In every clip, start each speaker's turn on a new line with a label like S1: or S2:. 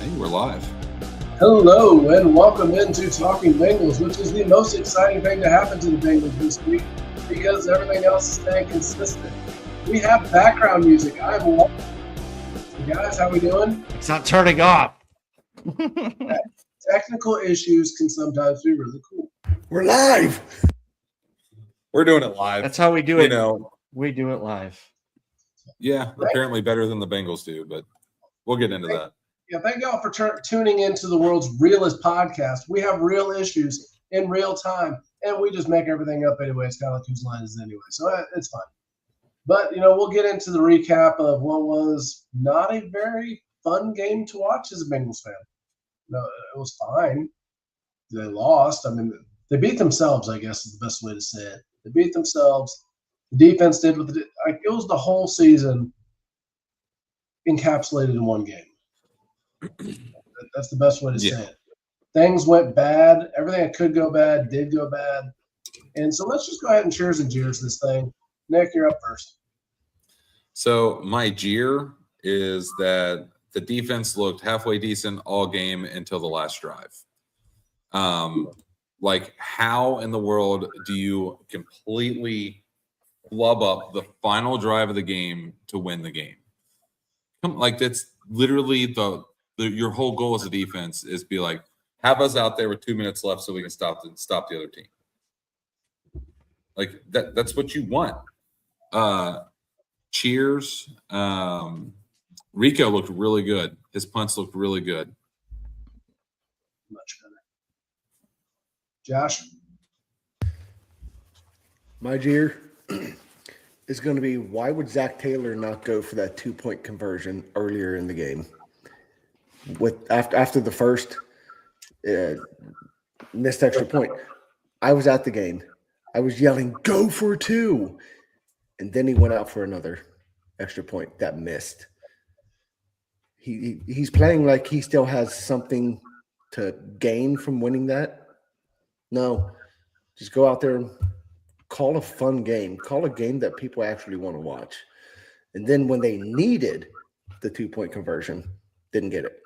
S1: Hey, we're live.
S2: Hello and welcome into Talkin Bengals, which is the most exciting thing to happen to the Bengals this week because everything else is staying consistent. We have background music. I love it. Guys, how we doing?
S3: It's not turning off.
S2: Technical issues can sometimes be really cool.
S3: We're live.
S1: We're doing it live.
S3: That's how we do it.
S1: You know,
S3: we do it live.
S1: Yeah, apparently better than the Bengals do, but we'll get into that.
S2: Yeah, thank y'all for tuning into the world's realest podcast. We have real issues in real time, and we just make everything up anyway. It's kind of like whose line is it anyway, so it's fine. But, we'll get into the recap of what was not a very fun game to watch as a Bengals fan. No, it was fine. They lost. I mean, they beat themselves, I guess is the best way to say it. They beat themselves. The defense did what it was the whole season encapsulated in one game. That's the best way to say it. Things went bad. Everything that could go bad did go bad. And so let's just go ahead and cheers and jeers this thing. Nick, you're up first.
S1: So my jeer is that the defense looked halfway decent all game until the last drive. Like, how in the world do you completely flub up the final drive of the game to win the game? Like, that's literally your whole goal as a defense is be like, have us out there with 2 minutes left so we can stop the other team. Like that's what you want. Cheers. Rico looked really good. His punts looked really good.
S2: Much better. Josh?
S4: My jeer is going to be, why would Zach Taylor not go for that 2-point conversion earlier in the game? After the first missed extra point, I was at the game. I was yelling, "Go for 2!" And then he went out for another extra point that missed. He's playing like he still has something to gain from winning that. No, just go out there and call a fun game. Call a game that people actually want to watch. And then when they needed the 2-point conversion, didn't get it.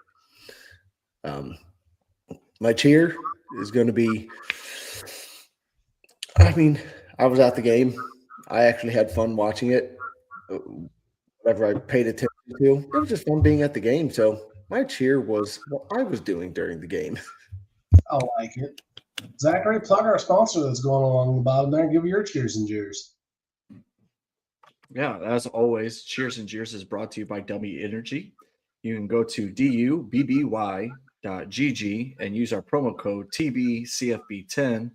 S4: My cheer is going to be, I was at the game. I actually had fun watching it. Whatever I paid attention to, it was just fun being at the game. So my cheer was what I was doing during the game.
S2: I like it. Zachary, plug our sponsor that's going along the bottom there and give your cheers and jeers.
S3: Yeah, as always, Cheers and Jeers is brought to you by Dummy Energy. You can go to dubby.gg and use our promo code TBCFB10.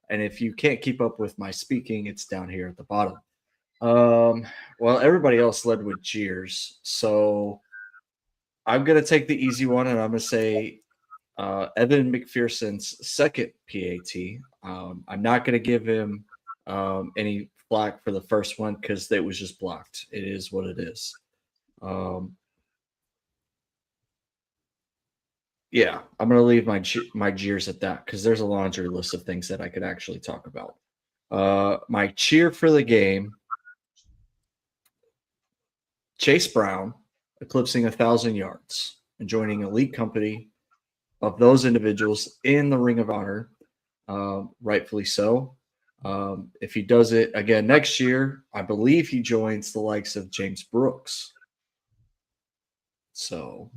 S3: And if you can't keep up with my speaking, it's down here at the bottom. Well, everybody else led with jeers. So I'm going to take the easy one, and I'm going to say Evan McPherson's second PAT. I'm not going to give him any flack for the first one because it was just blocked. It is what it is. Yeah, I'm going to leave my jeers at that because there's a laundry list of things that I could actually talk about. My cheer for the game, Chase Brown eclipsing 1,000 yards and joining elite company of those individuals in the Ring of Honor, rightfully so. If he does it again next year, I believe he joins the likes of James Brooks. So...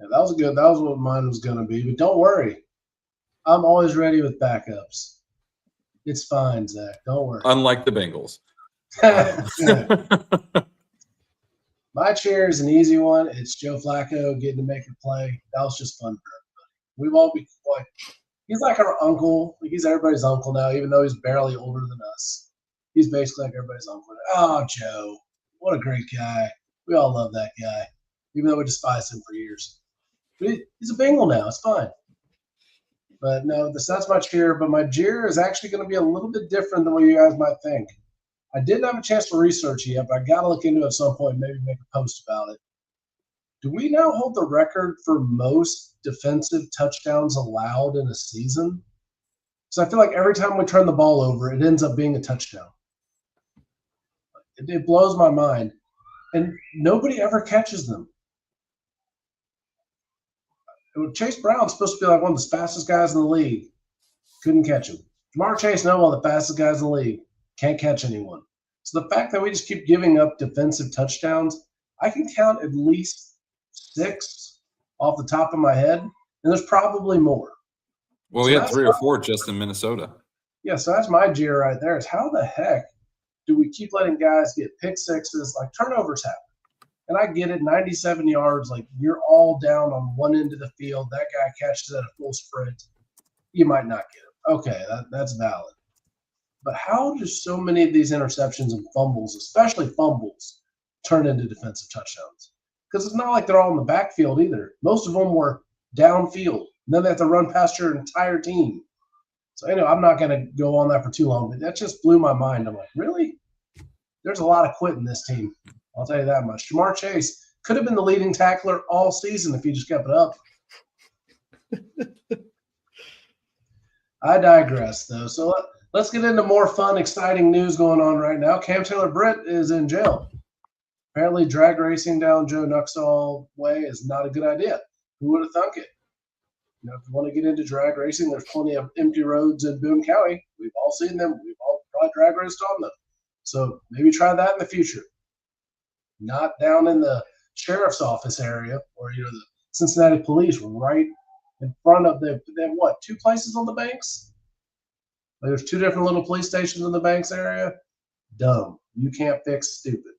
S2: Yeah, that was good. That was what mine was going to be. But don't worry. I'm always ready with backups. It's fine, Zach. Don't worry.
S1: Unlike the Bengals.
S2: My cheer is an easy one. It's Joe Flacco getting to make a play. That was just fun for everybody. We've all been like, he's like our uncle. Like, he's everybody's uncle now, even though he's barely older than us. He's basically like everybody's uncle. Oh, Joe. What a great guy. We all love that guy, even though we despised him for years. But he's a Bengal now. It's fine. But no, that's my cheer. But my jeer is actually going to be a little bit different than what you guys might think. I didn't have a chance to research it yet, but I got to look into it at some point and maybe make a post about it. Do we now hold the record for most defensive touchdowns allowed in a season? Because I feel like every time we turn the ball over, it ends up being a touchdown. It blows my mind. And nobody ever catches them. Chase Brown's supposed to be like one of the fastest guys in the league. Couldn't catch him. Jamar Chase, no, one of the fastest guys in the league. Can't catch anyone. So the fact that we just keep giving up defensive touchdowns, I can count at least 6 off the top of my head, and there's probably more.
S1: Well, we had 3 or 4 just in Minnesota.
S2: Yeah, so that's my jeer right there is how the heck do we keep letting guys get pick sixes, like turnovers happen? And I get it, 97 yards, like you're all down on one end of the field. That guy catches at a full sprint. You might not get it. Okay, that's valid. But how do so many of these interceptions and fumbles, especially fumbles, turn into defensive touchdowns? Because it's not like they're all in the backfield either. Most of them were downfield. And then they have to run past your entire team. So anyway, I'm not going to go on that for too long, but that just blew my mind. I'm like, really? There's a lot of quit in this team. I'll tell you that much. Jamar Chase could have been the leading tackler all season if he just kept it up. I digress, though. So let's get into more fun, exciting news going on right now. Cam Taylor-Britt is in jail. Apparently, drag racing down Joe Nuxall way is not a good idea. Who would have thunk it? You know, if you want to get into drag racing, there's plenty of empty roads in Boone County. We've all seen them. We've all probably drag raced on them. So maybe try that in the future. Not down in the sheriff's office area or, you know, the Cincinnati police right in front of them. They have what, 2 places on the banks? Like there's 2 different little police stations in the banks area. Dumb. You can't fix stupid.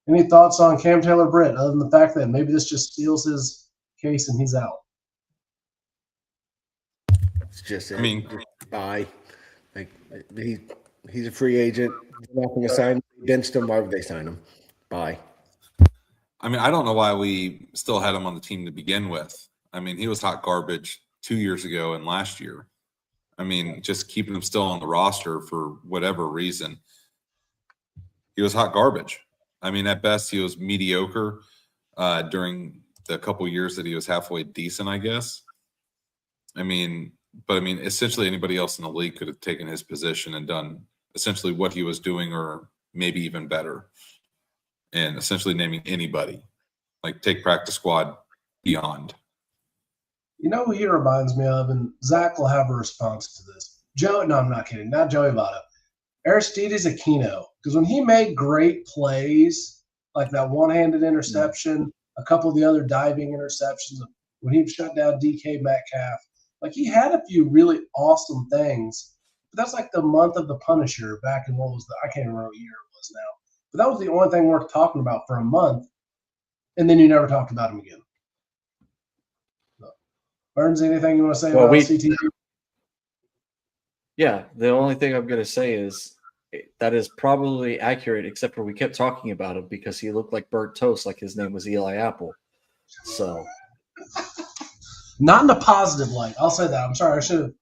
S2: Any thoughts on Cam Taylor-Britt other than the fact that maybe this just steals his case and he's out?
S4: It's just,
S1: I mean,
S4: bye. Like he's a free agent. They're not going to sign him. They benched him. Why would they sign him? Bye.
S1: I mean, I don't know why we still had him on the team to begin with. I mean, he was hot garbage 2 years ago and last year. I mean, just keeping him still on the roster for whatever reason. He was hot garbage. I mean, at best, he was mediocre during the couple years that he was halfway decent, I guess. I mean, essentially anybody else in the league could have taken his position and done essentially what he was doing or maybe even better. And essentially naming anybody, like take practice squad beyond.
S2: You know who he reminds me of, and Zach will have a response to this. Joe, no, I'm not kidding. Not Joey Votto. Aristides Aquino. Because when he made great plays, like that one-handed interception, a couple of the other diving interceptions, when he shut down DK Metcalf, like he had a few really awesome things. But that's like the month of the Punisher back in what was I can't remember what year it was now. But that was the only thing worth talking about for a month, and then you never talked about him again. So, Burns, anything you want to say about CTE?
S3: Yeah, the only thing I'm going to say is that is probably accurate, except for we kept talking about him because he looked like burnt toast, like his name was Eli Apple. So,
S2: not in a positive light. I'll say that. I'm sorry. I should have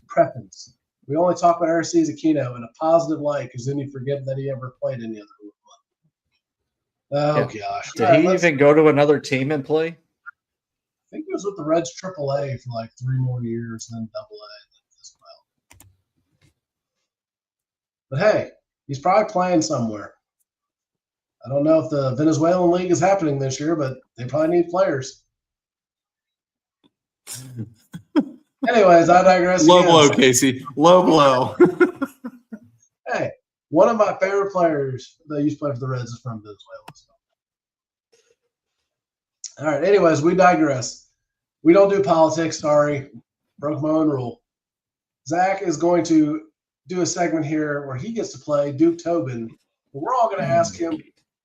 S2: prefaced. We only talk about Aristides Aquino in a positive light because then you forget that he ever played any other one. Oh, gosh.
S3: Did he even go to another team and play?
S2: I think he was with the Reds AAA for like 3 more years and then AA as well. But hey, he's probably playing somewhere. I don't know if the Venezuelan League is happening this year, but they probably need players. Anyways, I digress.
S1: Low blow, Casey. Low blow.
S2: Hey, one of my favorite players that used to play for the Reds is from Venezuela. So. All right. Anyways, we digress. We don't do politics. Sorry. Broke my own rule. Zach is going to do a segment here where he gets to play Duke Tobin. We're all going to ask him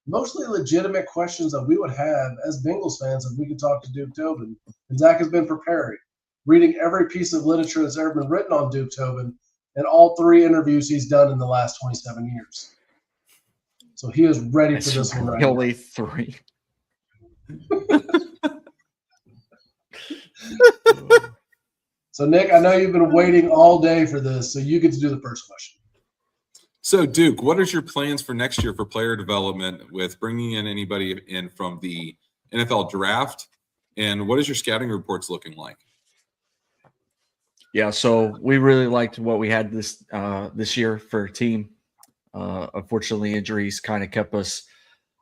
S2: mostly legitimate questions that we would have as Bengals fans if we could talk to Duke Tobin. And Zach has been preparing, reading every piece of literature that's ever been written on Duke Tobin and all 3 interviews he's done in the last 27 years. So he is ready for this one right now.
S3: Only 3.
S2: So, Nick, I know you've been waiting all day for this, so you get to do the first question.
S1: So, Duke, what is your plans for next year for player development with bringing in anybody in from the NFL draft? And what is your scouting reports looking like?
S3: Yeah, so we really liked what we had this year for team. Unfortunately, injuries kind of kept us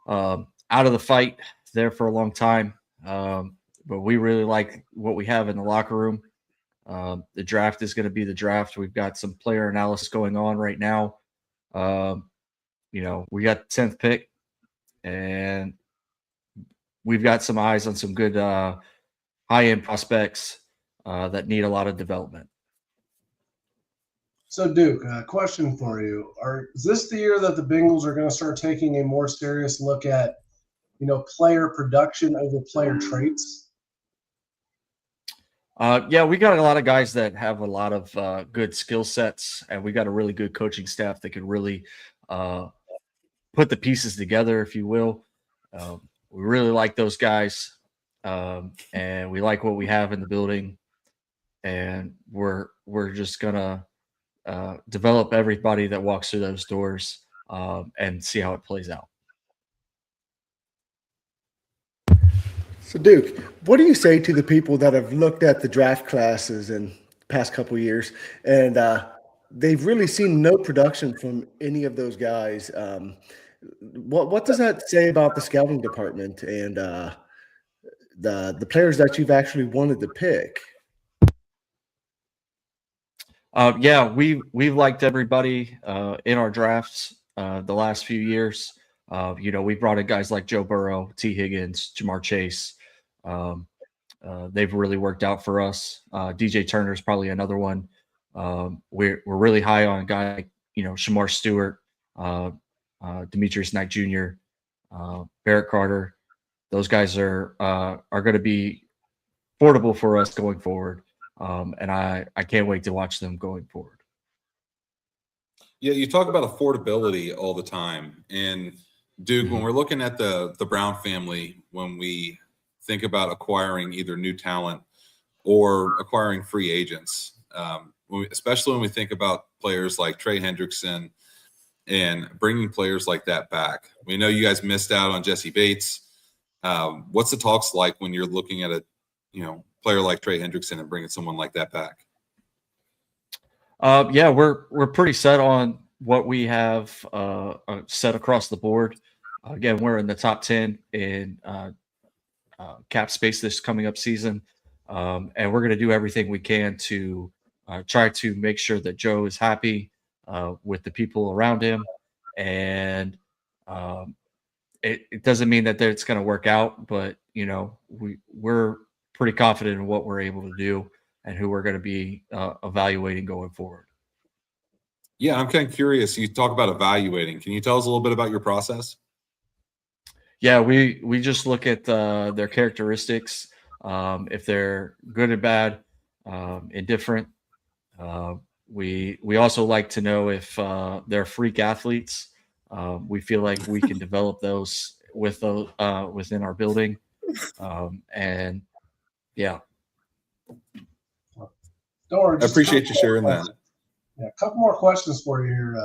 S3: out of the fight there for a long time. but we really like what we have in the locker room. The draft is going to be the draft. We've got some player analysis going on right now. We got the 10th pick, and we've got some eyes on some good high-end prospects that need a lot of development.
S2: So, Duke, question for you: is this the year that the Bengals are going to start taking a more serious look at, player production over player traits?
S3: Yeah, we got a lot of guys that have a lot of good skill sets, and we got a really good coaching staff that can really put the pieces together, if you will. We really like those guys, and we like what we have in the building, and we're just gonna develop everybody that walks through those doors and see how it plays out.
S4: So, Duke, what do you say to the people that have looked at the draft classes in the past couple of years and they've really seen no production from any of those guys? What does that say about the scouting department and the players that you've actually wanted to pick?
S3: Yeah, we've liked everybody in our drafts the last few years. We brought in guys like Joe Burrow, T. Higgins, Jamar Chase. They've really worked out for us. DJ Turner is probably another one. We're really high on a guy like Shamar Stewart, Demetrius Knight Jr., Barrett Carter. Those guys are going to be affordable for us going forward, and I can't wait to watch them going forward.
S1: Yeah, you talk about affordability all the time, and Duke, when we're looking at the Brown family, when we think about acquiring either new talent or acquiring free agents, especially when we think about players like Trey Hendrickson and bringing players like that back. We know you guys missed out on Jesse Bates. What's the talks like when you're looking at a player like Trey Hendrickson and bringing someone like that back?
S3: Yeah, we're pretty set on what we have set across the board. Again, we're in the top 10 in cap space this coming up season, and we're going to do everything we can to try to make sure that Joe is happy with the people around him, and it doesn't mean that it's going to work out, but we're pretty confident in what we're able to do and who we're going to be evaluating going forward.
S1: Yeah, I'm kind of curious. You talk about evaluating. Can you tell us a little bit about your process?
S3: Yeah, we just look at their characteristics, if they're good and bad, indifferent. We also like to know if they're freak athletes. We feel like we can develop those within our building, and yeah.
S2: Don't worry,
S1: I appreciate you sharing that.
S2: Yeah, a couple more questions for you here,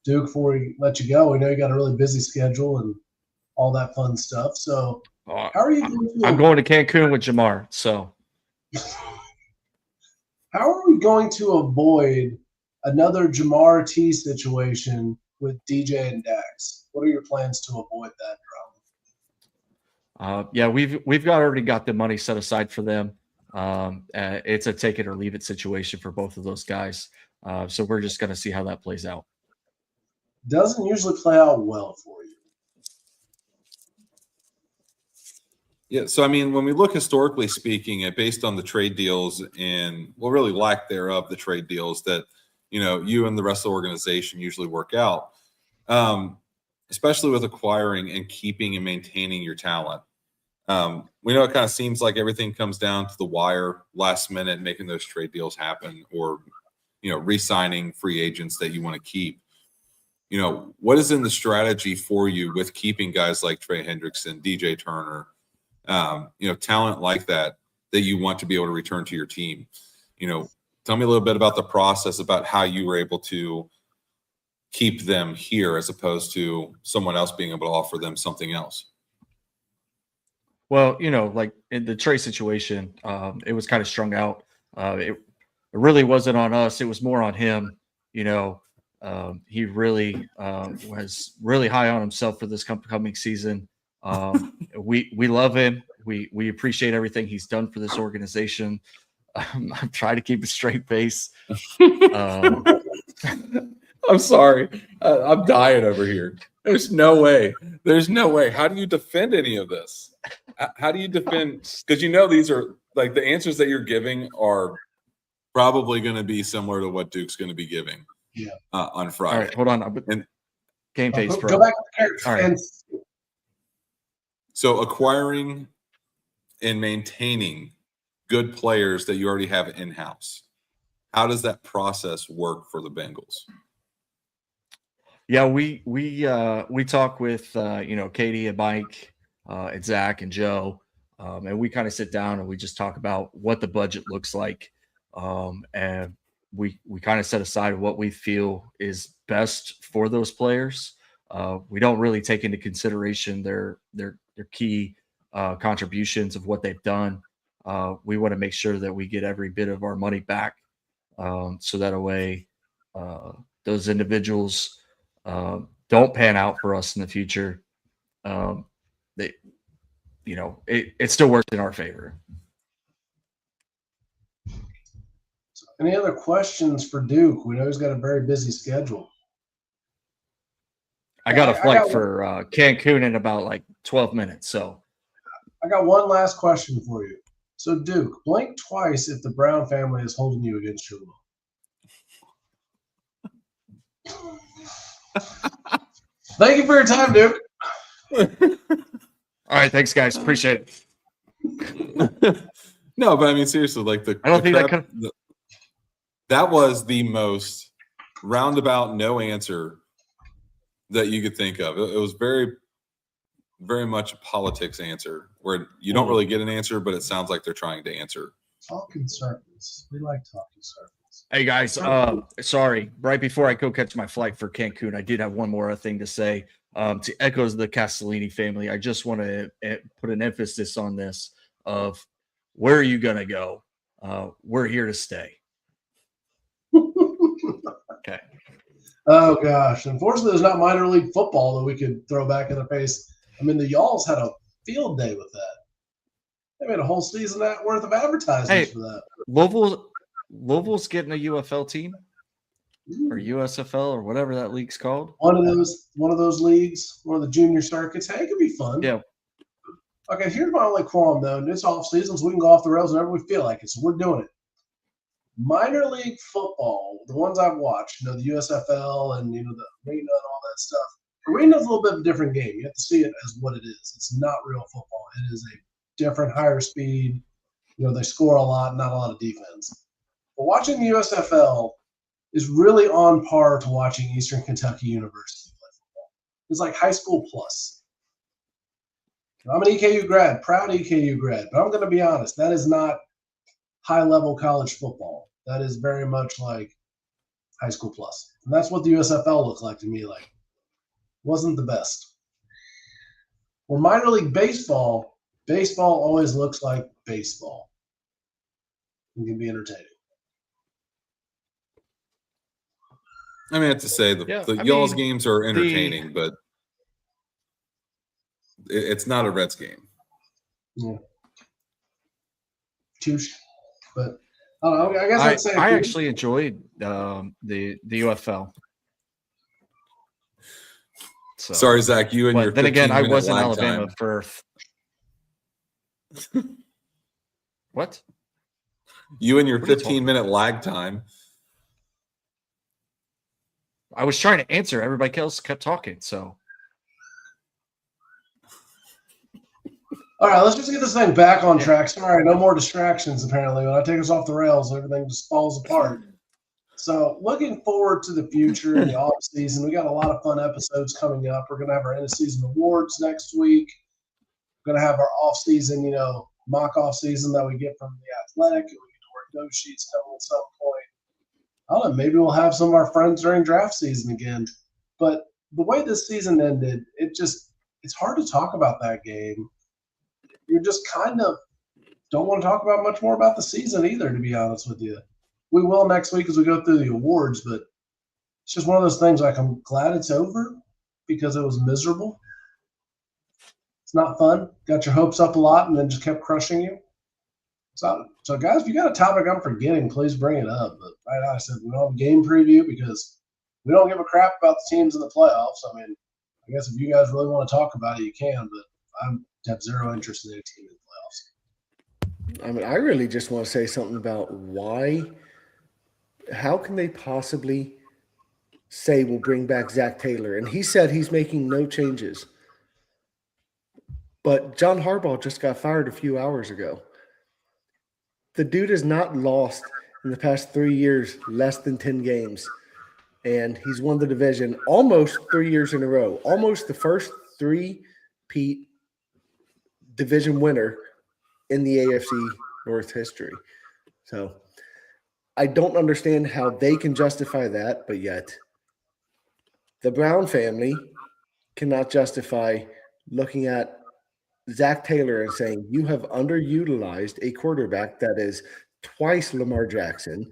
S2: Duke, before we let you go. We know you got a really busy schedule and all that fun stuff. So how are you going to
S3: I'm going to Cancun with Jamar. So
S2: how are we going to avoid another Jamar T situation with DJ and Dax? What are your plans to avoid that drama?
S3: Yeah, we've already got the money set aside for them. It's a take it or leave it situation for both of those guys. So we're just going to see how that plays out.
S2: Doesn't usually play out well for you.
S1: Yeah, so I mean, when we look historically speaking, based on the trade deals and really lack thereof, the trade deals that you and the rest of the organization usually work out, especially with acquiring and keeping and maintaining your talent. We know it kind of seems like everything comes down to the wire, last minute, making those trade deals happen, or re-signing free agents that you want to keep. What is in the strategy for you with keeping guys like Trey Hendrickson, DJ Turner? Talent like that you want to be able to return to your team. Tell me a little bit about the process, about how you were able to keep them here as opposed to someone else being able to offer them something else.
S3: Well, like in the Trey situation, it was kind of strung out. It really wasn't on us. It was more on him. He really was really high on himself for this coming season. We love him. We appreciate everything he's done for this organization. I'm trying to keep a straight face.
S1: I'm sorry. I'm dying over here. There's no way. There's no way. How do you defend any of this? How do you defend? Because these are like the answers that you're giving are probably going to be similar to what Duke's going to be giving on Friday.
S3: All right, hold on.
S1: And
S3: Game Face Pro.
S2: Go back to the character.
S3: All right.
S1: So acquiring and maintaining good players that you already have in-house, how does that process work for the Bengals?
S3: Yeah, we talk with Katie and Mike and Zach and Joe, and we kind of sit down and we just talk about what the budget looks like, and we kind of set aside what we feel is best for those players. We don't really take into consideration their key contributions of what they've done. We want to make sure that we get every bit of our money back, so that way those individuals don't pan out for us in the future. It still works in our favor.
S2: Any other questions for Duke? We know he's got a very busy schedule.
S3: I got a flight for Cancun in about like 12 minutes. So
S2: I got one last question for you. So Duke, blink twice if the Brown family is holding you against your will. Thank you for your time, Duke.
S3: All right, thanks, guys. Appreciate
S1: it. No, but I mean, seriously, like that was the most roundabout no answer that you could think of. It was very, very much a politics answer where you don't really get an answer, but it sounds like they're trying to answer.
S2: Talking circles. We like talking circles.
S3: Hey guys, sorry. Right before I go catch my flight for Cancun, I did have one more thing to say. To echo the Castellini family, I just want to put an emphasis on this of where are you going to go? We're here to stay. Okay.
S2: Oh, gosh. Unfortunately, there's not minor league football that we could throw back in their face. I mean, the Y'alls had a field day with that. They made a whole season worth of advertisements for that.
S3: Louisville's getting a UFL team or USFL or whatever that league's called.
S2: One of those leagues, one of the junior circuits. Hey, it could be fun.
S3: Yeah.
S2: Okay, here's my only qualm, though. It's off season, so we can go off the rails whenever we feel like it. So we're doing it. Minor league football, the ones I've watched, the USFL and the arena and all that stuff. Arena's a little bit of a different game. You have to see it as what it is. It's not real football. It is a different, higher speed. They score a lot, not a lot of defense. But watching the USFL is really on par to watching Eastern Kentucky University play football. It's like high school plus. I'm an EKU grad, proud EKU grad, but I'm going to be honest, that is not high-level college football. That is very much like high school plus. And that's what the USFL looked like to me. Like, wasn't the best. Or minor league baseball always looks like baseball. It can be entertaining.
S1: I mean, I have to say Y'all's games are entertaining, but it's not a Reds game.
S2: Yeah. Touche. But I don't know. I guess I'd say
S3: I actually enjoyed the UFL. So,
S1: sorry, Zach. You and your
S3: then again, I was in
S1: lag
S3: Alabama
S1: time.
S3: for what?
S1: You and your 15-minute lag time.
S3: I was trying to answer. Everybody else kept talking. So,
S2: all right, let's just get this thing back on track. Sorry, no more distractions. Apparently, when I take us off the rails, everything just falls apart. So, looking forward to the future in the off season, we got a lot of fun episodes coming up. We're going to have our end of season awards next week. We're going to have our off season, mock off season that we get from the Athletic, and we get to work those sheets coming at some point. I don't know, maybe we'll have some of our friends during draft season again. But the way this season ended, it's hard to talk about that game. You just kind of don't want to talk about much more about the season either, to be honest with you. We will next week as we go through the awards, but it's just one of those things like I'm glad it's over because it was miserable. It's not fun. Got your hopes up a lot and then just kept crushing you. So guys, if you got a topic I'm forgetting, please bring it up. But right now I said we don't have a game preview because we don't give a crap about the teams in the playoffs. I mean, I guess if you guys really want to talk about it, you can, but I have zero interest in any team in the playoffs.
S4: I mean, I really just want to say something about how can they possibly say we'll bring back Zach Taylor? And he said he's making no changes. But John Harbaugh just got fired a few hours ago. The dude has not lost in the past 3 years less than 10 games. And he's won the division almost 3 years in a row. Almost the first three-peat division winner in the AFC North history. So I don't understand how they can justify that, but yet the Brown family cannot justify looking at Zach Taylor and saying you have underutilized a quarterback that is twice Lamar Jackson,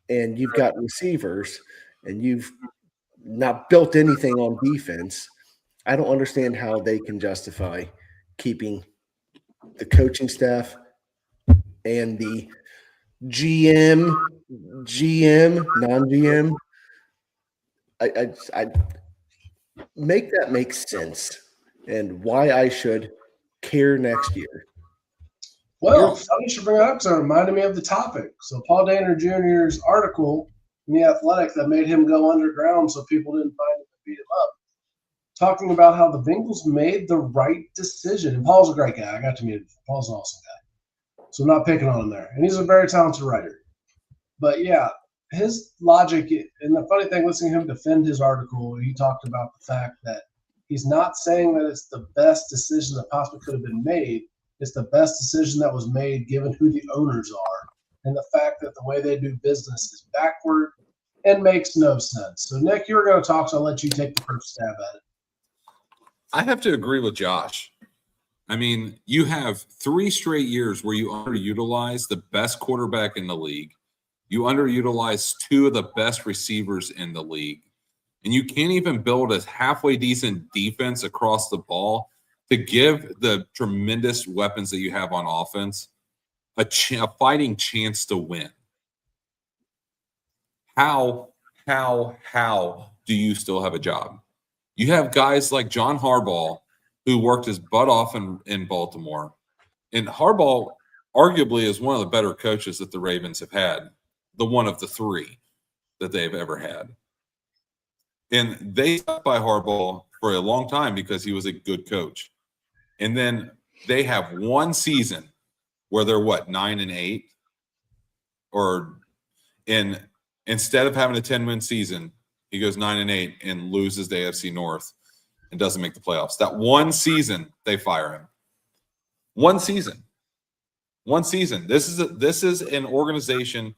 S4: and you've got receivers, and you've not built anything on defense. I don't understand how they can justify keeping the coaching staff and the GM, non-GM. I make that make sense, and why I should care next year.
S2: Well, funny you should bring it up because it reminded me of the topic. So Paul Dehner Jr.'s article in The Athletic that made him go underground so people didn't find him and beat him up, talking about how the Bengals made the right decision. And Paul's a great guy. I got to meet him. Paul's an awesome guy. So I'm not picking on him there. And he's a very talented writer. But, yeah, his logic – and the funny thing, listening to him defend his article, he talked about the fact that he's not saying that it's the best decision that possibly could have been made. It's the best decision that was made given who the owners are and the fact that the way they do business is backward and makes no sense. So, Nick, you were going to talk, so I'll let you take the first stab at it.
S1: I have to agree with Josh. I mean, you have 3 straight years where you underutilize the best quarterback in the league. You underutilize 2 of the best receivers in the league. And you can't even build a halfway decent defense across the ball to give the tremendous weapons that you have on offense a fighting chance to win. How do you still have a job? You have guys like John Harbaugh who worked his butt off in Baltimore. And Harbaugh arguably is one of the better coaches that the Ravens have had, the one of the 3 that they've ever had. And they stuck by Harbaugh for a long time because he was a good coach. And then they have one season where they're 9-8, and instead of having a 10-win season, he goes 9-8 and loses the AFC North and doesn't make the playoffs. That one season, they fire him. One season. This is an organization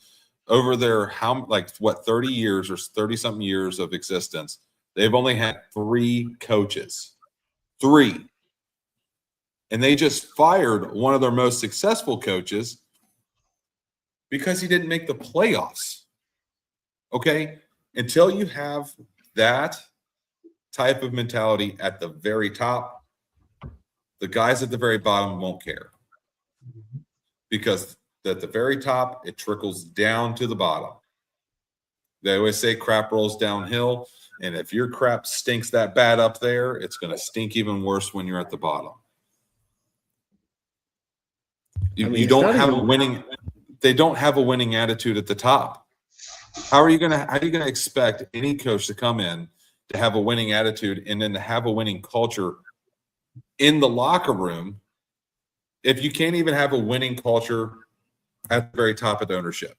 S1: over their 30 years or 30-something years of existence. They've only had 3 coaches. 3. And they just fired one of their most successful coaches because he didn't make the playoffs. Okay? Until you have that type of mentality at the very top, the guys at the very bottom won't care. Because at the very top, it trickles down to the bottom. They always say crap rolls downhill. And if your crap stinks that bad up there, it's going to stink even worse when you're at the bottom. You don't have a winning. They don't have a winning attitude at the top. How are you going to expect any coach to come in to have a winning attitude and then to have a winning culture in the locker room if you can't even have a winning culture at the very top of the ownership?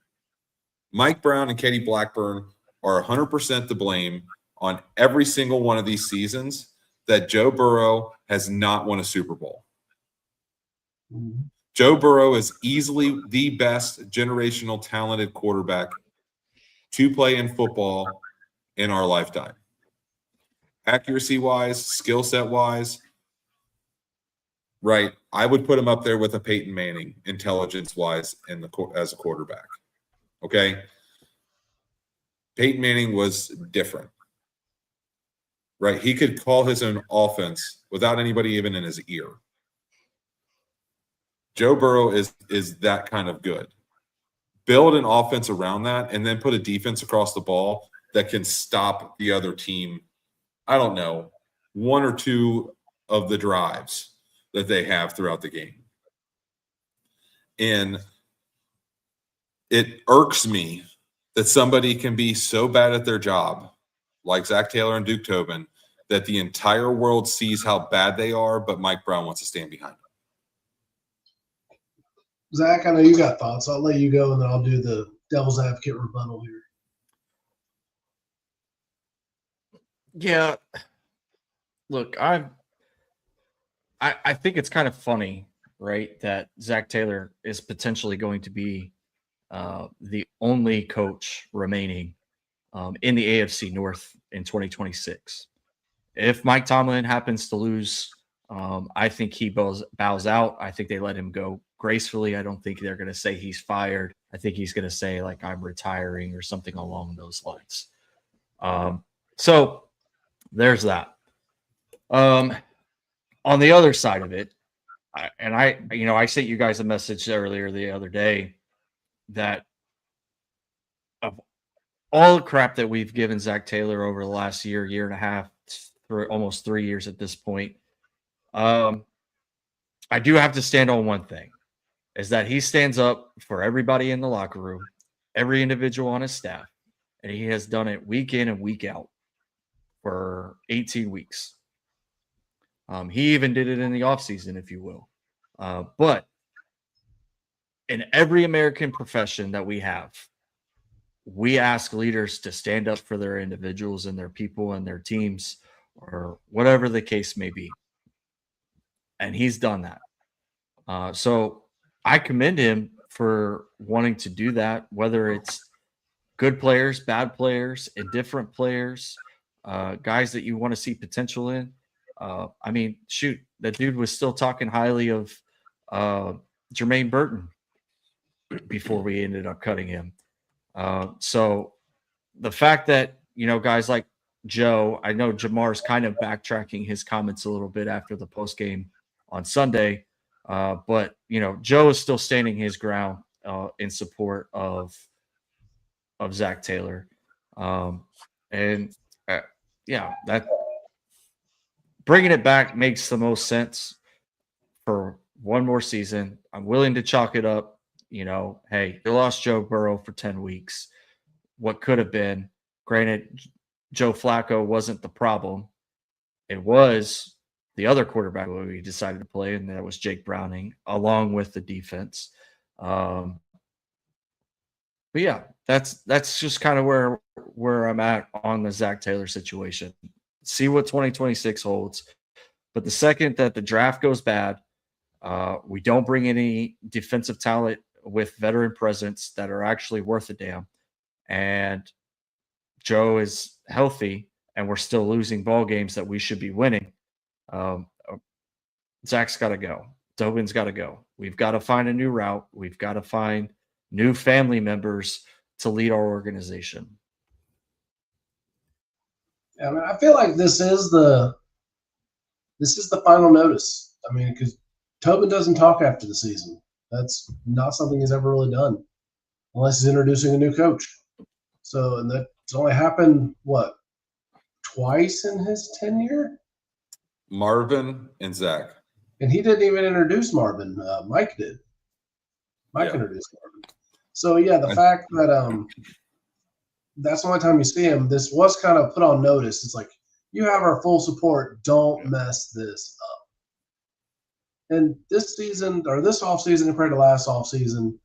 S1: Mike Brown and Katie Blackburn are 100% to blame on every single one of these seasons that Joe Burrow has not won a Super Bowl. Mm-hmm. Joe Burrow is easily the best generational talented quarterback to play in football in our lifetime. Accuracy-wise, skill set-wise, right, I would put him up there with a Peyton Manning, intelligence-wise, as a quarterback. Okay? Peyton Manning was different. right? He could call his own offense without anybody even in his ear. Joe Burrow is that kind of good. Build an offense around that and then put a defense across the ball that can stop the other team, I don't know, one or two of the drives that they have throughout the game. And it irks me that somebody can be so bad at their job, like Zach Taylor and Duke Tobin, that the entire world sees how bad they are, but Mike Brown wants to stand behind them.
S2: Zach, I know you got thoughts. I'll let you go, and then I'll do the devil's advocate rebuttal here.
S3: Yeah. Look, I think it's kind of funny, right, that Zach Taylor is potentially going to be the only coach remaining in the AFC North in 2026. If Mike Tomlin happens to lose, I think he bows out. I think they let him go gracefully. I don't think they're going to say he's fired. I think he's going to say, like, I'm retiring or something along those lines. So there's that. On the other side of it, I sent you guys a message earlier the other day that of all the crap that we've given Zach Taylor over the last year and a half, for almost 3 years at this point, I do have to stand on one thing, is that he stands up for everybody in the locker room, every individual on his staff, and he has done it week in and week out for 18 weeks. He even did it in the offseason, if you will. But in every American profession that we have, we ask leaders to stand up for their individuals and their people and their teams, or whatever the case may be. And he's done that. So I commend him for wanting to do that, whether it's good players, bad players, indifferent players, guys that you want to see potential in. I mean, shoot, that dude was still talking highly of Jermaine Burton before we ended up cutting him. So the fact that, guys like Joe, I know Jamar's kind of backtracking his comments a little bit after the post game on Sunday, but Joe is still standing his ground in support of Zach Taylor, that bringing it back makes the most sense for one more season. I'm willing to chalk it up. Hey, they lost Joe Burrow for 10 weeks. What could have been? Granted, Joe Flacco wasn't the problem. It was the other quarterback who we decided to play, and that was Jake Browning, along with the defense. But yeah, that's just kind of where I'm at on the Zach Taylor situation. See what 2026 holds. But the second that the draft goes bad, we don't bring any defensive talent with veteran presence that are actually worth a damn, and Joe is healthy and we're still losing ball games that we should be winning, Zach's got to go. Tobin's got to go. We've got to find a new route. We've got to find new family members to lead our organization.
S2: Yeah, I mean, I feel like this is the final notice. I mean, because Tobin doesn't talk after the season. That's not something he's ever really done, unless he's introducing a new coach. So, and that's only happened, twice in his tenure?
S1: Marvin and Zach.
S2: And he didn't even introduce Marvin. Mike did. Mike introduced Marvin. So, yeah, the fact that that's the only time you see him, this was kind of put on notice. It's like, you have our full support. Don't mess this up. And this season, or this offseason compared to last offseason,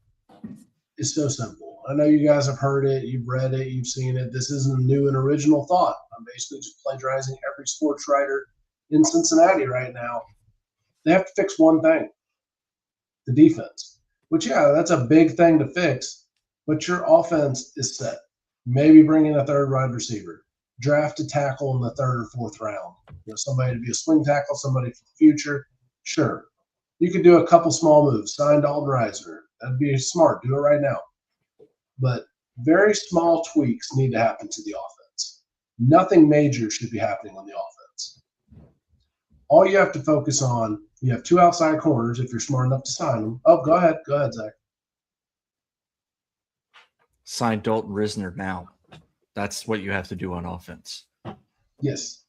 S2: is so simple. I know you guys have heard it, you've read it, you've seen it. This isn't a new and original thought. I'm basically just plagiarizing every sports writer in Cincinnati right now. They have to fix one thing, the defense. Which, that's a big thing to fix, but your offense is set. Maybe bring in a third wide receiver. Draft a tackle in the third or fourth round. Somebody to be a swing tackle, somebody for the future. Sure. You could do a couple small moves. Sign Dalton Reisner. That'd be smart. Do it right now. But very small tweaks need to happen to the offense. Nothing major should be happening on the offense. All you have to focus on, you have 2 outside corners if you're smart enough to sign them. Oh, go ahead. Go ahead, Zach.
S3: Sign Dalton Risner now. That's what you have to do on offense.
S2: Yes.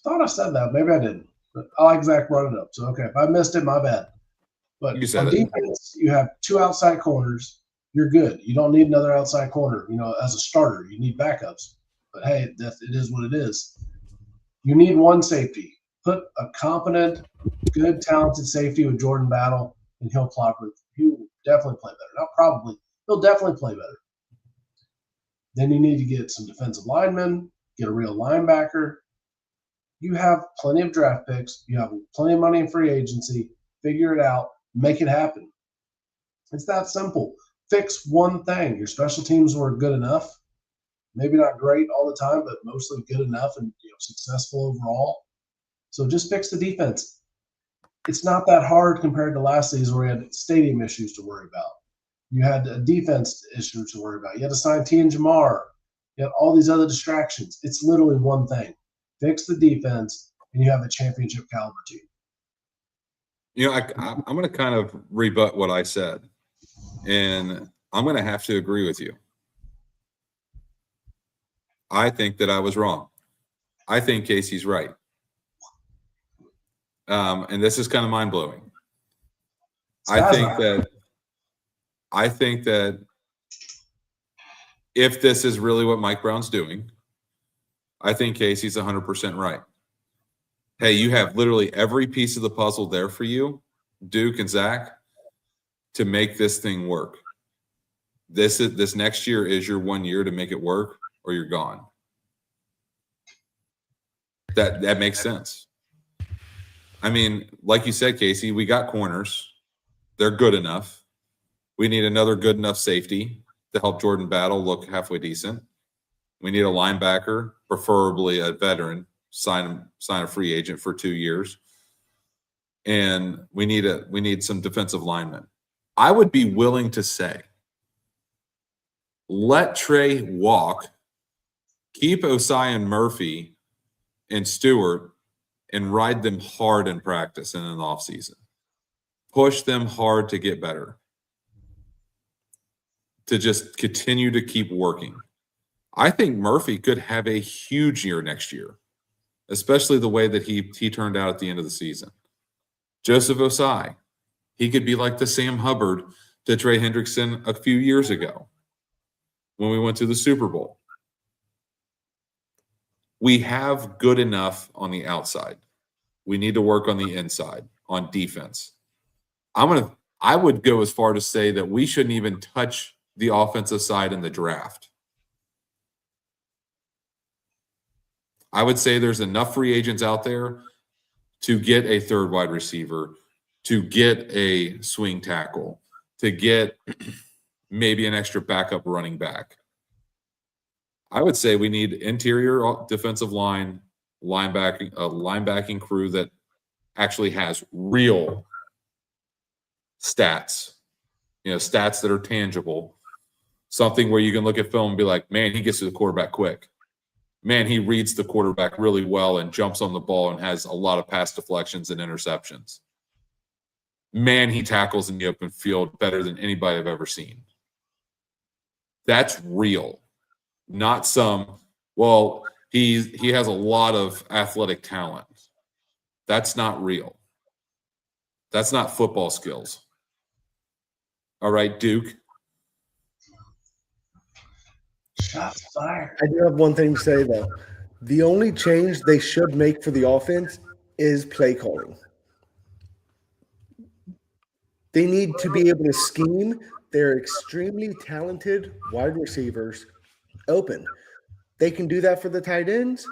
S2: Thought I said that. Maybe I didn't. But I like Zach brought it up. So, okay, if I missed it, my bad. But
S1: You said
S2: on
S1: it.
S2: defense, you have 2 outside corners. You're good. You don't need another outside corner. As a starter, you need backups. But, hey, it is what it is. You need 1 safety. Put a competent, good, talented safety with Jordan Battle, and he'll definitely play better. Not probably. He'll definitely play better. Then you need to get some defensive linemen, get a real linebacker. You have plenty of draft picks. You have plenty of money in free agency. Figure it out. Make it happen. It's that simple. Fix one thing. Your special teams were good enough. Maybe not great all the time, but mostly good enough and successful overall. So just fix the defense. It's not that hard compared to last season where you had stadium issues to worry about. You had a defense issue to worry about. You had to sign T and Jamar. You had all these other distractions. It's literally one thing. Fix the defense, and you have a championship caliber team.
S1: I'm going to kind of rebut what I said, and I'm going to have to agree with you. I think that I was wrong. I think Casey's right. And this is kind of mind-blowing. I think that if this is really what Mike Brown's doing, I think Casey's 100% right. Hey, you have literally every piece of the puzzle there for you, Duke and Zach, to make this thing work. This next year is your 1 year to make it work, or you're gone. That makes sense. I mean, like you said, Casey, we got corners. They're good enough. We need another good enough safety to help Jordan Battle look halfway decent. We need a linebacker, preferably a veteran, sign a free agent for 2 years. And we need some defensive linemen. I would be willing to say, let Trey walk, keep Osai and Murphy and Stewart, and ride them hard in practice and in the offseason. Push them hard to get better. To just continue to keep working. I think Murphy could have a huge year next year, especially the way that he turned out at the end of the season. Joseph Osai, he could be like the Sam Hubbard to Trey Hendrickson a few years ago when we went to the Super Bowl. We have good enough on the outside. We need to work on the inside, on defense. I would go as far to say that we shouldn't even touch the offensive side in the draft. I would say there's enough free agents out there to get a third wide receiver, to get a swing tackle, to get maybe an extra backup running back. I would say we need interior defensive line, linebacking crew that actually has real stats, stats that are tangible, something where you can look at film and be like, man, he gets to the quarterback quick. Man, he reads the quarterback really well and jumps on the ball and has a lot of pass deflections and interceptions. Man, he tackles in the open field better than anybody I've ever seen. That's real. Not some, he has a lot of athletic talent. That's not real. That's not football skills. All right, Duke.
S2: Shots fired.
S4: I do have one thing to say, though. The only change they should make for the offense is play calling. They need to be able to scheme their extremely talented wide receivers open. They can do that for the tight ends,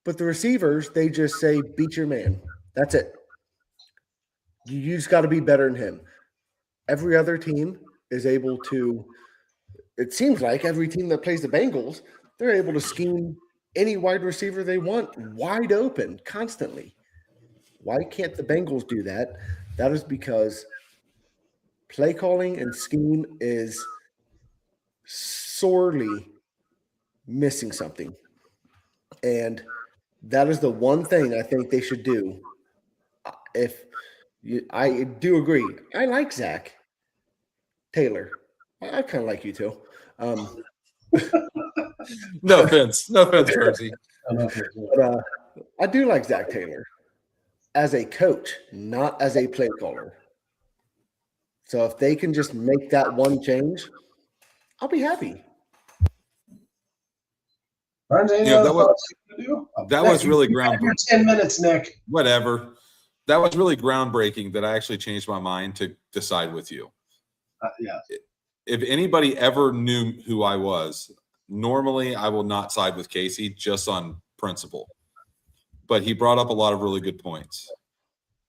S4: but the receivers, they just say, beat your man. That's it. You just got to be better than him. Every other team is able to, it seems like every team that plays the Bengals, they're able to scheme any wide receiver they want wide open constantly. Why can't the Bengals do that? That is because play calling and scheme is sorely missing something. And that is the one thing I think they should do. I do agree. I like Zach Taylor. I kind of like you too.
S1: No offense, Bernsey.
S4: But I do like Zach Taylor as a coach, not as a play caller. So if they can just make that one change, I'll be happy.
S2: Burns, any
S1: Yeah,
S2: other
S1: that was-
S2: thoughts you can do?
S1: that was really
S2: You have your
S1: groundbreaking.
S2: 10 minutes, Nick.
S1: Whatever. That was really groundbreaking that I actually changed my mind to decide with you.
S2: Yeah.
S1: If anybody ever knew who I was, normally I will not side with Casey just on principle. But he brought up a lot of really good points.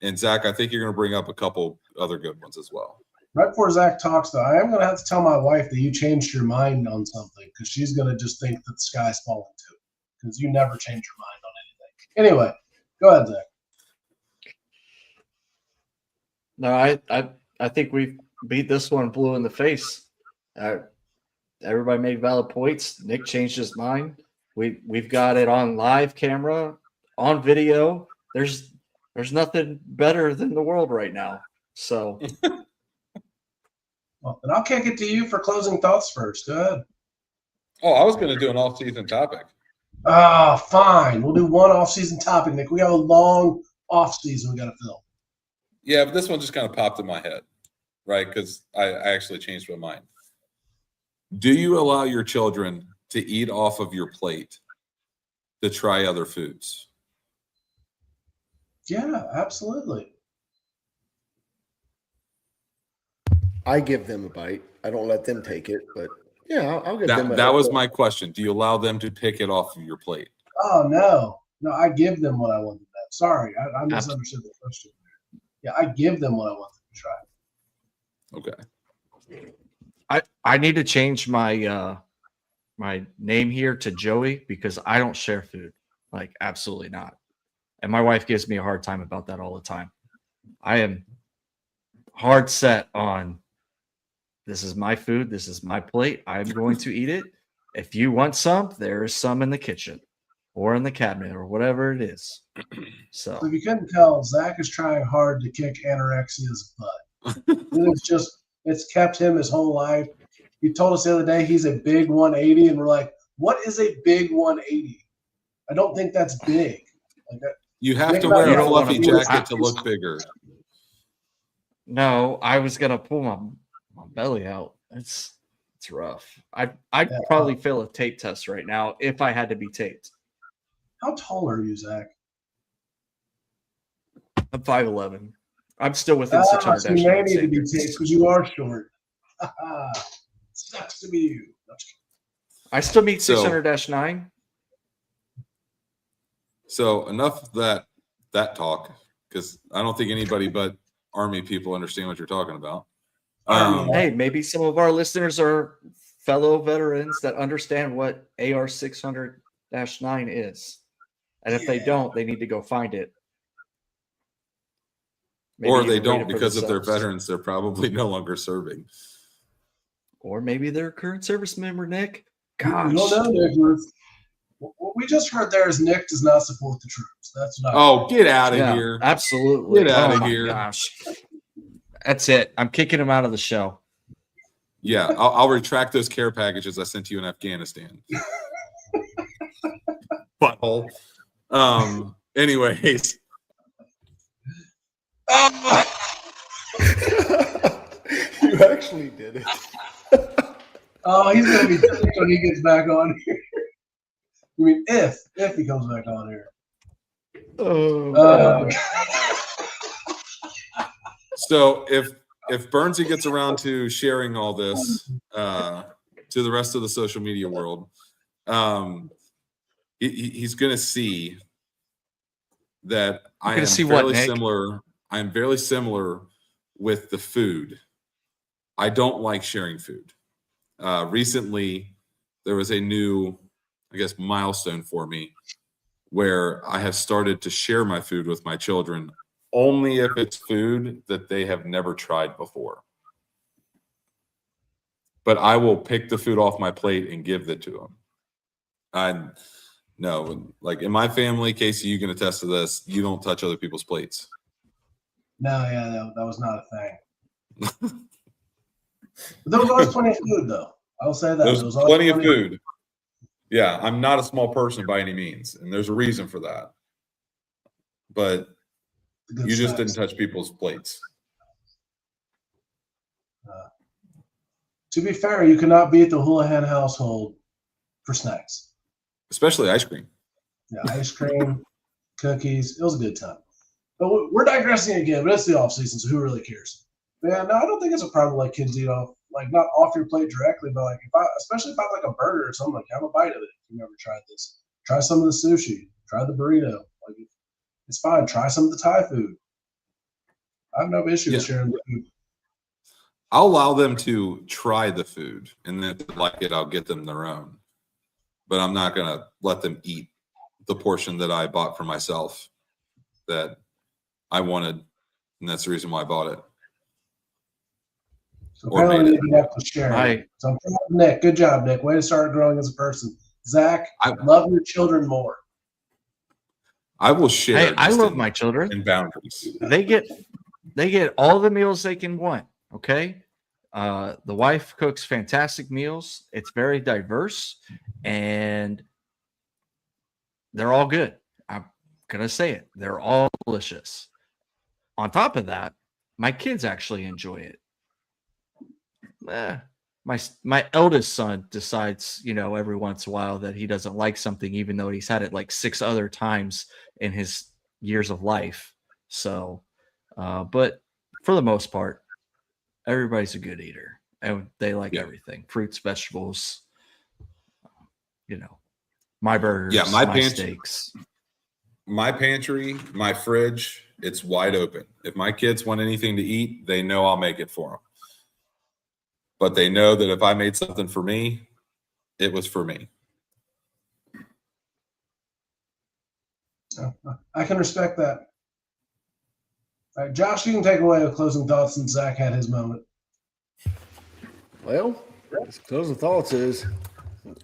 S1: And Zach, I think you're going to bring up a couple other good ones as well.
S2: Right before Zach talks, though, I am going to have to tell my wife that you changed your mind on something because she's going to just think that the sky's falling too because you never change your mind on anything. Anyway, go ahead, Zach.
S3: No, I think we've beat this one blue in the face. Everybody made valid points. Nick changed his mind. We've got it on live camera, on video. There's nothing better than the world right now. So
S2: Well, then I'll kick it to you for closing thoughts first. Go ahead.
S1: Oh, I was going to do an off-season topic.
S2: Ah, fine. We'll do one off-season topic, Nick. We have a long off-season we got to fill.
S1: Yeah, but this one just kind of popped in my head, right? Because I actually changed my mind. Do you allow your children to eat off of your plate to try other foods?
S2: Yeah, absolutely.
S4: I give them a bite. I don't let them take it, but yeah, I'll give them.
S1: That was my question. Do you allow them to pick it off of your plate?
S2: Oh, no. No, I give them what I want them to have. Sorry, I misunderstood the question. Yeah, I give them what I want them to try.
S1: Okay.
S3: I need to change my my name here to Joey because I don't share food. Like absolutely not. And my wife gives me a hard time about that all the time. I am hard set on this is my food, this is my plate. I'm going to eat it. If you want some, there is some in the kitchen or in the cabinet or whatever it is. So
S2: If you couldn't tell, Zach is trying hard to kick anorexia's butt. It's kept him his whole life. He told us the other day he's a big 180, and we're like, what is a big 180? I don't think that's big. Like that,
S1: You have
S2: Think
S1: to
S2: about
S1: wear
S2: it.
S1: a fluffy
S2: You don't
S1: jacket to look bigger.
S3: no, I was gonna pull my belly out. It's rough. I'd probably fail a tape test right now if I had to be taped.
S2: how tall are you, Zach?
S3: I'm 5'11". I'm still within
S2: So
S3: 600
S2: you may need to be taped because you are short. Sucks to be you. No, just kidding.
S3: I still meet
S1: So-
S3: 600-9.
S1: So enough of that talk, because I don't think anybody but Army people understand what you're talking about.
S3: Hey, maybe some of our listeners are fellow veterans that understand what AR 600-9 is. And if they don't, they need to go find it. Maybe
S1: or they
S3: even read
S1: don't
S3: it for
S1: because if they're
S3: themselves.
S1: veterans, they're probably no longer serving.
S3: Or maybe they're a current service member, Nick.
S2: You
S3: Gosh.
S2: don't know, Nick. What we just heard there is Nick does not support the troops. That's what I
S1: Oh, get out of
S3: Yeah,
S1: here.
S3: absolutely.
S1: Get outta
S3: Oh my
S1: here.
S3: Gosh. That's it. I'm kicking him out of the show.
S1: Yeah, I'll retract those care packages I sent you in Afghanistan. Butthole. Anyways.
S4: You actually did it.
S2: Oh, he's gonna be ticked when he gets back on here. I mean, if he comes back on here.
S3: Oh,
S1: So if Bernsey gets around to sharing all this to the rest of the social media world, he's going to see that I am
S3: see what,
S1: fairly
S3: Nick?
S1: similar. I am very similar with the food. I don't like sharing food. Recently, there was a new, I guess, milestone for me where I have started to share my food with my children only if it's food that they have never tried before. But I will pick the food off my plate and give it to them. No, like in my family, Casey, you can attest to this. You don't touch other people's plates.
S2: No, yeah, that was not a thing. But there was always plenty of food, though. I'll say that.
S1: There's
S2: There was always
S1: plenty of food. Yeah, I'm not a small person by any means, and there's a reason for that. But
S2: Good
S1: you just
S2: snacks.
S1: didn't touch people's plates.
S2: To be fair, you cannot beat the Houlihan household for snacks.
S1: Especially ice cream.
S2: Yeah, ice cream, cookies. It was a good time. But we're digressing again, but it's the off season, so who really cares? But yeah, no, I don't think it's a problem like kids eat off, like not off your plate directly, but like especially if I like a burger or something, like have a bite of it. If you never tried this, try some of the sushi, try the burrito. Like it's fine. Try some of the Thai food. I have no issue with sharing the food.
S1: I'll allow them to try the food, and then if they like it, I'll get them their own. But I'm not going to let them eat the portion that I bought for myself that I wanted, and that's the reason why I bought it.
S2: So apparently you have to share.
S3: Right.
S2: So I'm proud of Nick. Good job, Nick. Way to start growing as a person. Zach, love your children more.
S1: I will share.
S3: Hey, I love my children.
S1: In boundaries.
S3: They get all the meals they can want. Okay. The wife cooks fantastic meals. It's very diverse, and they're all good. I'm gonna say it. They're all delicious. On top of that, my kids actually enjoy it. My eldest son decides, every once in a while that he doesn't like something, even though he's had it like 6 other times in his years of life. So, but for the most part, everybody's a good eater, and they like everything: fruits, vegetables, my burgers, my steaks.
S1: My pantry, my fridge, it's wide open. If my kids want anything to eat, they know I'll make it for them. But they know that if I made something for me, it was for me.
S2: I can respect that. All right, Josh, you can take away with closing thoughts since Zach had his moment.
S4: Well, his closing thoughts is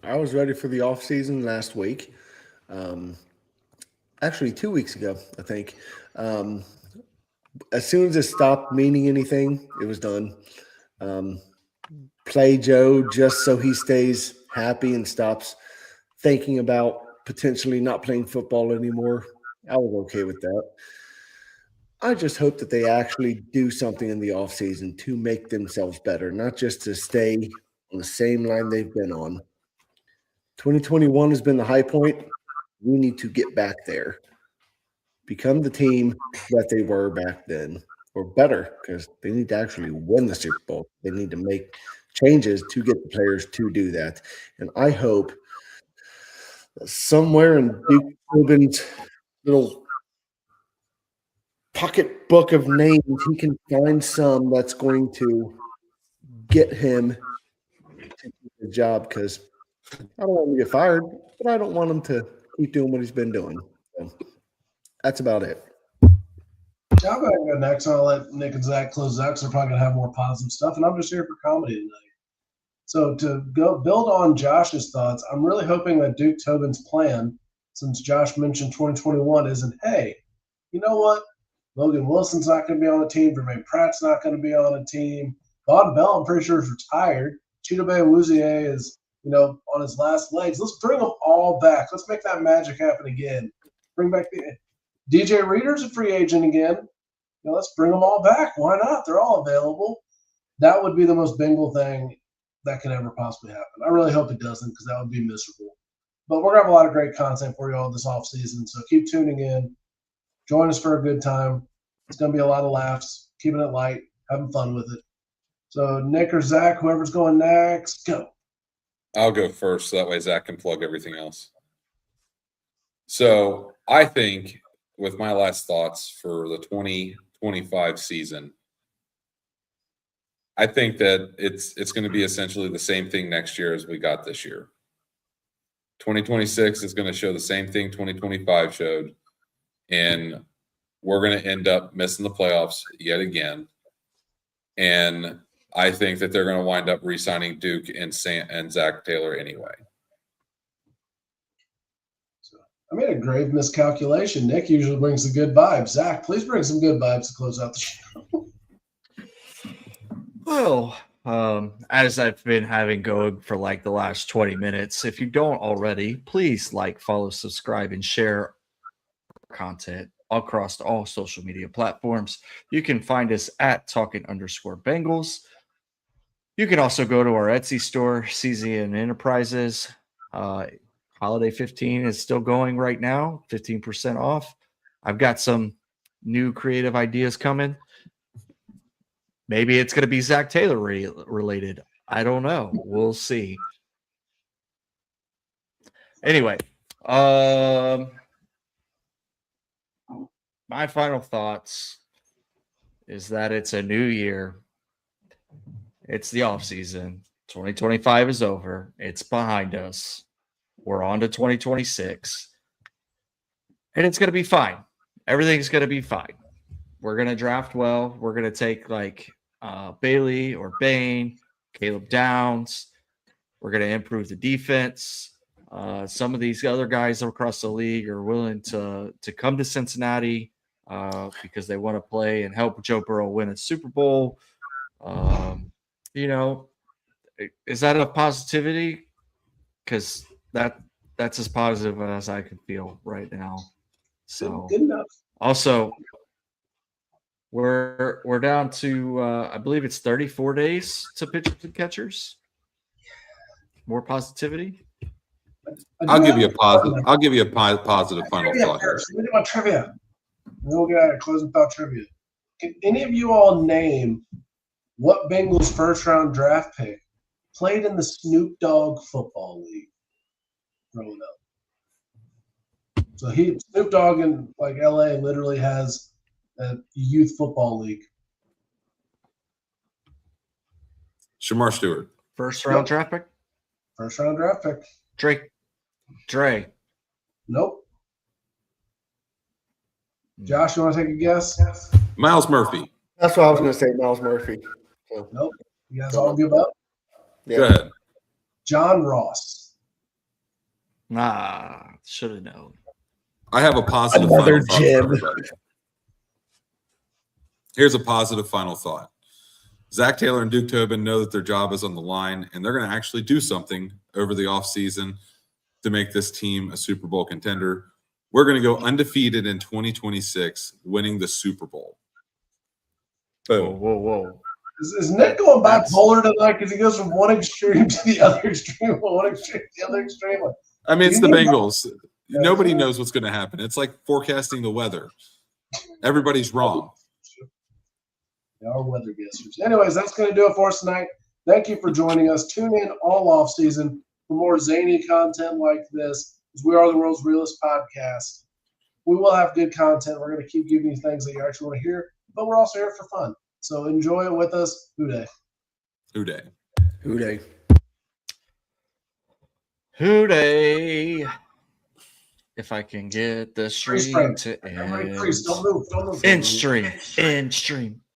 S4: I was ready for the off season last week. Actually, 2 weeks ago, I think. As soon as it stopped meaning anything, it was done. Play Joe just so he stays happy and stops thinking about potentially not playing football anymore. I was okay with that. I just hope that they actually do something in the offseason to make themselves better, not just to stay on the same line they've been on. 2021 has been the high point. We need to get back there. Become the team that they were back then, or better, because they need to actually win the Super Bowl. They need to make changes to get the players to do that. And I hope that somewhere in Duke Tobin's little pocketbook of names, he can find some that's going to get him to do the job, because I don't want him to get fired, but I don't want him to keep doing what he's been doing. So that's about it.
S2: Yeah, I'm going to go next. I'll let Nick and Zach close out because they're probably going to have more positive stuff, and I'm just here for comedy tonight. So to go build on Josh's thoughts, I'm really hoping that Duke Tobin's plan, since Josh mentioned 2021, isn't, hey, you know what? Logan Wilson's not going to be on the team. Jermaine Pratt's not going to be on the team. Von Bell, I'm pretty sure, is retired. Chidobe Awuzie is, on his last legs. Let's bring them all back. Let's make that magic happen again. Bring back the DJ Reader's a free agent again. Let's bring them all back. Why not? They're all available. That would be the most Bengal thing that could ever possibly happen. I really hope it doesn't, because that would be miserable. But we're going to have a lot of great content for you all this offseason, so keep tuning in. Join us for a good time. It's going to be a lot of laughs, keeping it light, having fun with it. So Nick or Zach, whoever's going next, go.
S1: I'll go first, so that way Zach can plug everything else. So I think with my last thoughts for the 2025 season, I think that it's going to be essentially the same thing next year as we got this year. 2026 is going to show the same thing 2025 showed, and we're going to end up missing the playoffs yet again. And I think that they're going to wind up re-signing Duke and Zach Taylor anyway.
S2: I made a grave miscalculation. Nick usually brings the good vibes. Zach, please bring some good vibes to close out the show.
S3: Well, as I've been having going for like the last 20 minutes, if you don't already, please like, follow, subscribe, and share our content across all social media platforms. You can find us at Talkin_Bengals. You can also go to our Etsy store, CZN Enterprises. Holiday 15 is still going right now, 15% off. I've got some new creative ideas coming. Maybe it's going to be Zach Taylor related. I don't know. We'll see. Anyway, my final thoughts is that it's a new year. It's the offseason. 2025 is over. It's behind us. We're on to 2026. And it's going to be fine. Everything's going to be fine. We're going to draft well. We're going to take like Bailey or Bain, Caleb Downs. We're going to improve the defense. Some of these other guys across the league are willing to come to Cincinnati because they want to play and help Joe Burrow win a Super Bowl. You know, is that a positivity? Because that's as positive as I can feel right now. So
S2: Good enough.
S3: also, we're down to I believe it's 34 days to pitchers and catchers. More positivity.
S1: I'll give you a positive. I'll give you a positive final
S2: Trivia
S1: thought here.
S2: first. Let me do my trivia. And then we'll get out of closing thought trivia. Can any of you all name what Bengals first round draft pick played in the Snoop Dogg Football League growing up? So Snoop Dogg in like LA literally has a youth football league.
S1: Shamar Stewart.
S3: First round draft pick.
S2: First round draft pick.
S3: Dre.
S2: Nope. Josh, you want to take a guess?
S1: Myles Murphy.
S4: That's what I was going to say, Myles Murphy. So,
S2: Nope. You guys all give up?
S4: yeah.
S1: Go ahead.
S2: John Ross.
S3: Nah, should have known.
S1: I have a positive
S4: Another
S1: final thought for
S4: Jim.
S1: everybody. Here's a positive final thought. Zach Taylor and Duke Tobin know that their job is on the line, and they're going to actually do something over the offseason to make this team a Super Bowl contender. We're going to go undefeated in 2026, winning the Super Bowl. Boom.
S3: Whoa.
S2: Is Nick going bipolar tonight because he goes from one extreme to the other extreme, one extreme to the other extreme?
S1: I mean, it's the Bengals.
S2: Yeah.
S1: Nobody knows what's going to happen. It's like forecasting the weather. Everybody's wrong.
S2: They are weather guessers. Anyways, that's going to do it for us tonight. Thank you for joining us. Tune in all off season for more zany content like this, because we are the world's realest podcast. We will have good content. We're going to keep giving you things that you actually want to hear, but we're also here for fun. So enjoy it with us. Hooday.
S1: Hooday.
S4: Hooday.
S3: Hooday. If I can get the
S2: Freeze
S3: stream
S2: frame.
S3: to
S2: Everybody
S3: end.
S2: freeze. Don't move. Don't move.
S3: End stream.